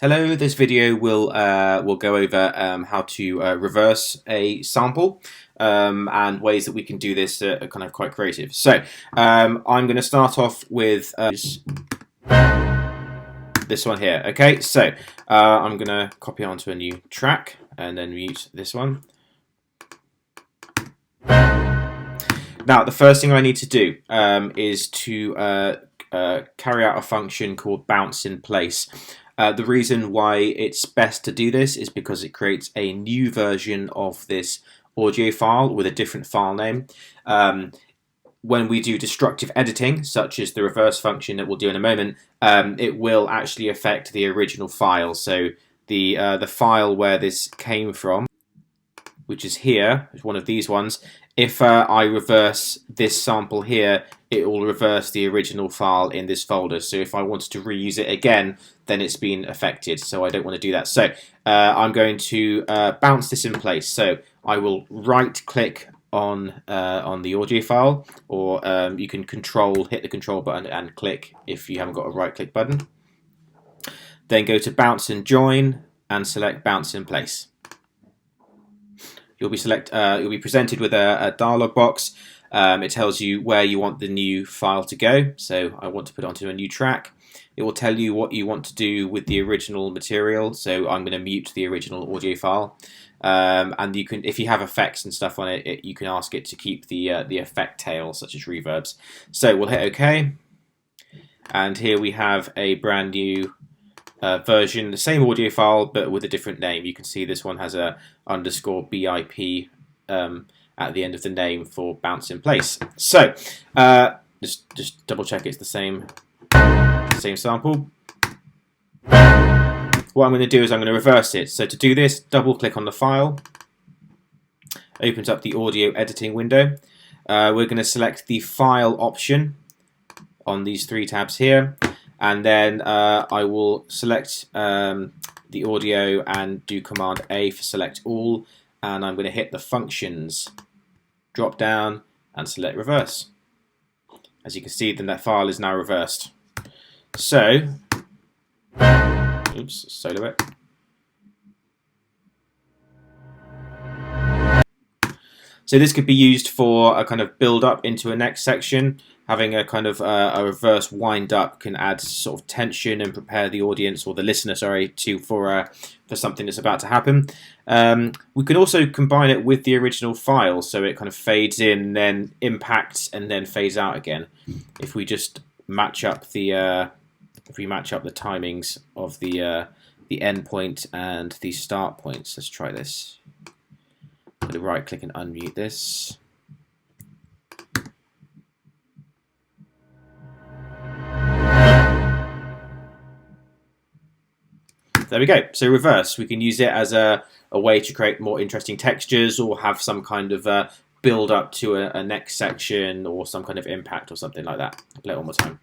Hello, this video will go over how to reverse a sample and ways that we can do this are kind of quite creative. So I'm going to start off with this one here. Okay, so I'm going to copy it onto a new track and then mute this one. Now the first thing I need to do is to carry out a function called bounce in place. The reason why it's best to do this is because it creates a new version of this audio file with a different file name. When we do destructive editing, such as the reverse function that we'll do in a moment, it will actually affect the original file. So the file where this came from, which is here, is one of these ones. If I reverse this sample here, it will reverse the original file in this folder. So if I wanted to reuse it again, then it's been affected. So I don't want to do that. So I'm going to bounce this in place. So I will right-click on the audio file, or you can hit the control button and click if you haven't got a right-click button. Then go to bounce and join and select bounce in place. You'll be presented with a dialog box. It tells you where you want the new file to go. So I want to put it onto a new track. It will tell you what you want to do with the original material. So I'm going to mute the original audio file. And you can, if you have effects and stuff on it, you can ask it to keep the effect tail, such as reverbs. So we'll hit OK. And here we have a brand new version, the same audio file but with a different name. You can see this one has a _BIP at the end of the name for bounce in place. So just double check it's the same sample. What I'm going to do is I'm going to reverse it. So to do this, double click on the file, opens up the audio editing window. We're going to select the file option on these three tabs here. And then I will select the audio and do Command A for select all. And I'm going to hit the functions drop down and select reverse. As you can see, then that file is now reversed. So, oops, solo it. So this could be used for a kind of build up into a next section. Having a kind of a reverse wind up can add sort of tension and prepare the audience, or the listener, sorry, for something that's about to happen. We could also combine it with the original file, so it kind of fades in, then impacts, and then fades out again. If we just match up the timings of the end point and the start points, let's try this. I'm going to right click and unmute this. There we go. So reverse, we can use it as a way to create more interesting textures, or have some kind of build up to a next section, or some kind of impact or something like that. I'll play it one more time.